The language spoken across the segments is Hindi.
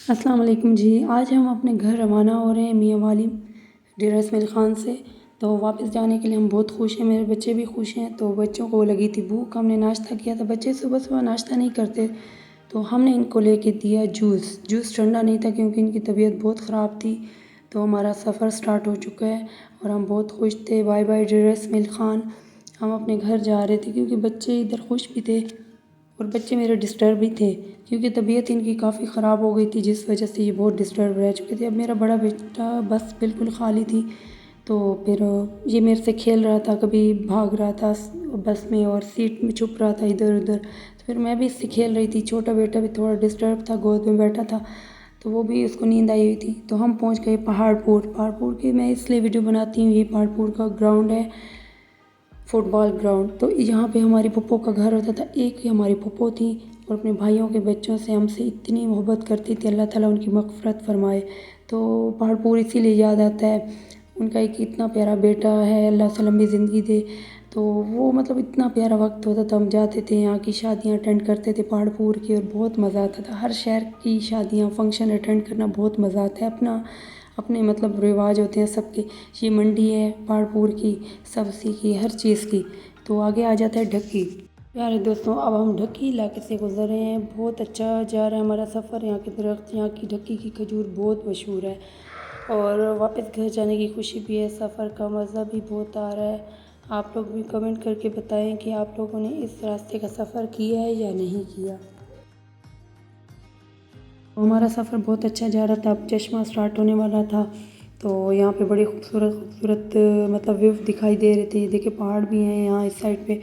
अस्सलाम वालेकुम जी। आज हम अपने घर रवाना हो रहे हैं मियाँ वाली डेरा इस्माइल ख़ान से। तो वापस जाने के लिए हम बहुत खुश हैं, मेरे बच्चे भी खुश हैं। तो बच्चों को लगी थी भूख, हमने नाश्ता किया था। बच्चे सुबह सुबह नाश्ता नहीं करते, तो हमने इनको लेके दिया जूस। जूस ठंडा नहीं था क्योंकि इनकी तबीयत बहुत ख़राब थी। तो हमारा सफ़र स्टार्ट हो चुका है और हम बहुत खुश थे। बाय बाय डेरा इस्माइल ख़ान। हम अपने घर जा रहे थे क्योंकि बच्चे इधर खुश भी थे और बच्चे मेरे डिस्टर्ब भी थे क्योंकि तबीयत इनकी काफ़ी ख़राब हो गई थी, जिस वजह से ये बहुत डिस्टर्ब रह चुके थे। अब मेरा बड़ा बेटा बस बिल्कुल खाली थी, तो फिर ये मेरे से खेल रहा था, कभी भाग रहा था बस में और सीट में छुप रहा था इधर उधर। तो फिर मैं भी इससे खेल रही थी। छोटा बेटा भी थोड़ा डिस्टर्ब था, गोद में बैठा था, तो वो भी उसको नींद आई हुई थी। तो हम पहुंच गए पहाड़पुर की मैं इसलिए वीडियो बनाती हूँ। ये पहाड़पुर का ग्राउंड है, फुटबॉल ग्राउंड। तो यहाँ पे हमारी पप्पो का घर होता था। एक ही हमारी पप्पो थी और अपने भाइयों के बच्चों से हमसे इतनी मोहब्बत करती थी, अल्लाह ताला उनकी मग़फ़िरत फ़रमाए। तो पहाड़पुर इसीलिए याद आता है। उनका एक इतना प्यारा बेटा है, अल्लाह से लंबी ज़िंदगी दे। तो वो मतलब इतना प्यारा वक्त होता था। हम जाते थे, यहाँ की शादियाँ अटेंड करते थे पहाड़पुर की, और बहुत मज़ा आता था। हर शहर की शादियाँ फंक्शन अटेंड करना बहुत मज़ा आता है। अपना अपने मतलब रिवाज होते हैं सबके। ये मंडी है पहाड़पुर की, सब्ज़ी की, हर चीज़ की। तो आगे आ जाता है ढक्की। प्यारे दोस्तों, अब हम ढक्की इलाके से गुज़र रहे हैं। बहुत अच्छा जा रहा है हमारा सफ़र। यहाँ के दरख्त, यहाँ की ढक्की की खजूर बहुत मशहूर है और वापस घर जाने की खुशी भी है। सफ़र का मज़ा भी बहुत आ रहा है। आप लोग भी कमेंट करके बताएं कि आप लोगों ने इस रास्ते का सफ़र किया है या नहीं किया। हमारा सफ़र बहुत अच्छा जा रहा था। अब चश्मा स्टार्ट होने वाला था, तो यहाँ पे बड़े खूबसूरत खूबसूरत मतलब व्यू दिखाई दे रहे थे। देखिए पहाड़ भी हैं यहाँ इस साइड पे।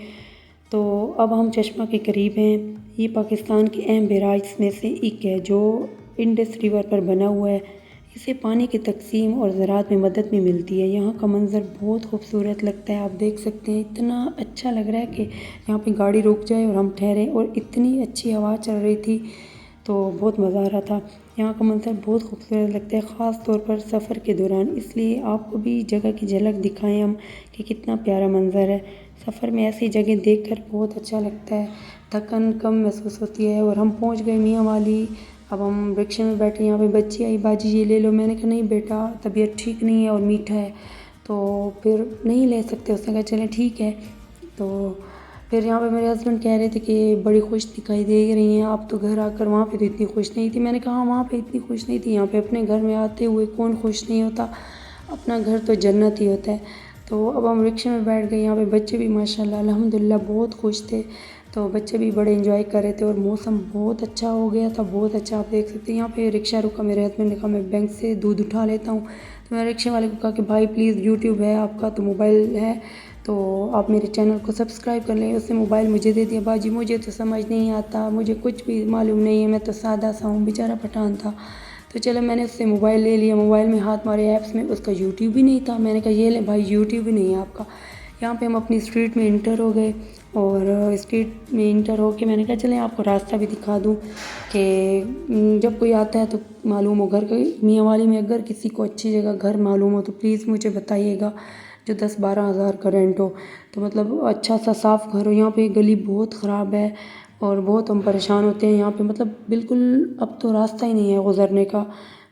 तो अब हम चश्मा के करीब हैं। ये पाकिस्तान के अहम बराइज में से एक है जो इंडस रिवर पर बना हुआ है। इसे पानी की तकसीम और ज़राअत में मदद भी मिलती है। यहाँ का मंज़र बहुत खूबसूरत लगता है, आप देख सकते हैं। इतना अच्छा लग रहा है कि यहाँ पे गाड़ी रुक जाए और हम ठहरें, और इतनी अच्छी हवा चल रही थी, तो बहुत मज़ा आ रहा था। यहाँ का मंज़र बहुत खूबसूरत लगता है, ख़ास तौर पर सफ़र के दौरान। इसलिए आपको भी जगह की झलक दिखाएं हम कि कितना प्यारा मंज़र है। सफ़र में ऐसी जगह देखकर बहुत अच्छा लगता है, थकन कम महसूस होती है। और हम पहुँच गए मियाँ वाली। अब हम रिक्शे में बैठे। यहाँ पे बच्ची आई, बाजी ये ले लो। मैंने कहा नहीं बेटा, तबीयत ठीक नहीं है और मीठा है, तो फिर नहीं ले सकते। उसने कहा चलें ठीक है। तो फिर यहाँ पे मेरे हस्बैंड कह रहे थे कि बड़ी खुश दिखाई दे रही हैं आप तो घर आकर। वहाँ पे तो इतनी खुश नहीं थी। मैंने कहा हाँ, वहाँ पे इतनी खुश नहीं थी। यहाँ पे अपने घर में आते हुए कौन खुश नहीं होता। अपना घर तो जन्नत ही होता है। तो अब हम रिक्शे में बैठ गए। यहाँ पे बच्चे भी माशाल्लाह अल्हम्दुलिल्लाह बहुत खुश थे। तो बच्चे भी बड़े एंजॉय कर रहे थे और मौसम बहुत अच्छा हो गया था, बहुत अच्छा। आप देख सकते हैं यहाँ पे रिक्शा रुका। मेरे हस्बैंड ने कहा मैं बैंक से दूध उठा लेता हूँ। तो मैंने रिक्शे वाले को कहा कि भाई प्लीज़, यूट्यूब है आपका तो मोबाइल है, तो आप मेरे चैनल को सब्सक्राइब कर लें। उसने मोबाइल मुझे दे दिया। बाजी मुझे तो समझ नहीं आता, मुझे कुछ भी मालूम नहीं है, मैं तो सादा सा हूँ, बेचारा पठान था। तो चलो मैंने उससे मोबाइल ले लिया। मोबाइल में हाथ मारे ऐप्स में, उसका यूट्यूब भी नहीं था। मैंने कहा ये ले भाई, यूट्यूब भी नहीं है आपका। यहाँ पे हम अपनी स्ट्रीट में इंटर हो गए और स्ट्रीट में इंटर होके मैंने कहा चलें आपको रास्ता भी दिखा दूँ कि जब कोई आता है तो मालूम हो। घर के मियाँ वाली में अगर किसी को अच्छी जगह घर मालूम हो तो प्लीज़ मुझे बताइएगा, जो 10-12 हज़ार का रेंट हो, तो मतलब अच्छा सा साफ़ घर हो। यहाँ पे गली बहुत ख़राब है और बहुत हम परेशान होते हैं यहाँ पे। मतलब बिल्कुल अब तो रास्ता ही नहीं है गुज़रने का,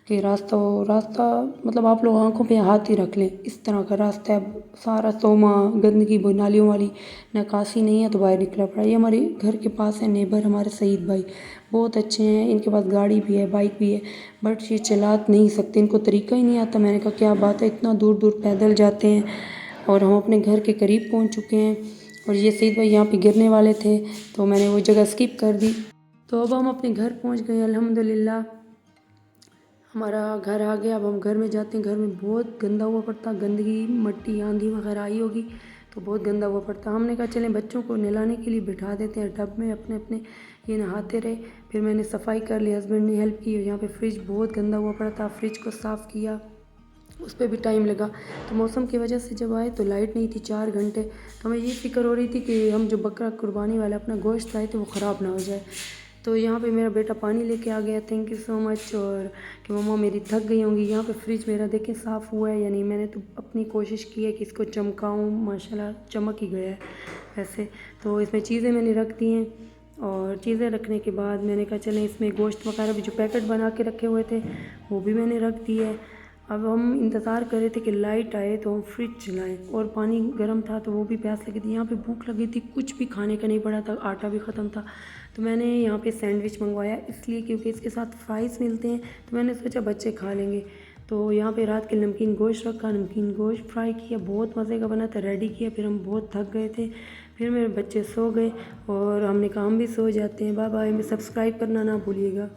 कि रास्ता हो। रास्ता मतलब आप लोग आंखों पे हाथ ही रख लें, इस तरह का रास्ता है। सारा सोमा गंदगी, नालियों वाली निकासी नहीं है तो बाहर निकला पड़ा। ये हमारे घर के पास है नेबर, हमारे सईद भाई बहुत अच्छे हैं। इनके पास गाड़ी भी है, बाइक भी है, बट ये चला नहीं सकते, इनको तरीका ही नहीं आता। मैंने कहा क्या बात है, इतना दूर दूर पैदल जाते हैं। और हम अपने घर के करीब पहुंच चुके हैं और ये सईद भाई यहाँ पे गिरने वाले थे, तो मैंने वो जगह स्किप कर दी। तो अब हम अपने घर पहुंच गए अल्हम्दुलिल्लाह। हमारा घर आ गया। अब हम घर में जाते हैं। घर में बहुत गंदा हुआ पड़ता, गंदगी, मट्टी, आंधी वगैरह आई होगी तो बहुत गंदा हुआ पड़ता। हमने कहा चलें बच्चों को नहलाने के लिए बिठा देते हैं टब में अपने अपने, ये नहाते रहे। फिर मैंने सफाई कर ली, हस्बैंड ने हेल्प की। यहाँ पे फ्रिज बहुत गंदा हुआ पड़ा था, फ्रिज को साफ़ किया, उस पर भी टाइम लगा। तो मौसम की वजह से जब आए तो लाइट नहीं थी 4 घंटे। तो हमें ये फ़िक्र हो रही थी कि हम जो बकरा कुर्बानी वाला अपना गोश्त लाए थे वो ख़राब ना हो जाए। तो यहाँ पे मेरा बेटा पानी लेके आ गया, थैंक यू सो मच। और कि मम्मा मेरी थक गई होंगी। यहाँ पे फ्रिज मेरा देखें साफ़ हुआ है या नहीं। मैंने तो अपनी कोशिश की है कि इसको चमकाऊँ, माशाल्लाह चमक ही गया है वैसे। तो इसमें चीज़ें मैंने रख दी हैं। और चीज़ें रखने के बाद मैंने कहा चलें इसमें गोश्त वगैरह भी जो पैकेट बना के रखे हुए थे वो भी मैंने रख दिए। अब हम इंतज़ार कर रहे थे कि लाइट आए तो हम फ्रिज चलाएं, और पानी गर्म था तो वो भी प्यास लगी थी। यहाँ पे भूख लगी थी, कुछ भी खाने का नहीं पड़ा था, आटा भी ख़त्म था। तो मैंने यहाँ पे सैंडविच मंगवाया इसलिए क्योंकि इसके साथ फ्राइज़ मिलते हैं, तो मैंने सोचा बच्चे खा लेंगे। तो यहाँ पे रात के नमकीन गोश्त रखा, नमकीन गोश्त फ्राई किया, बहुत मज़े का बना था, रेडी किया। फिर हम बहुत थक गए थे, फिर मेरे बच्चे सो गए और हमने कहा हम भी सो जाते हैं। बाय बाय, सब्सक्राइब करना ना भूलिएगा।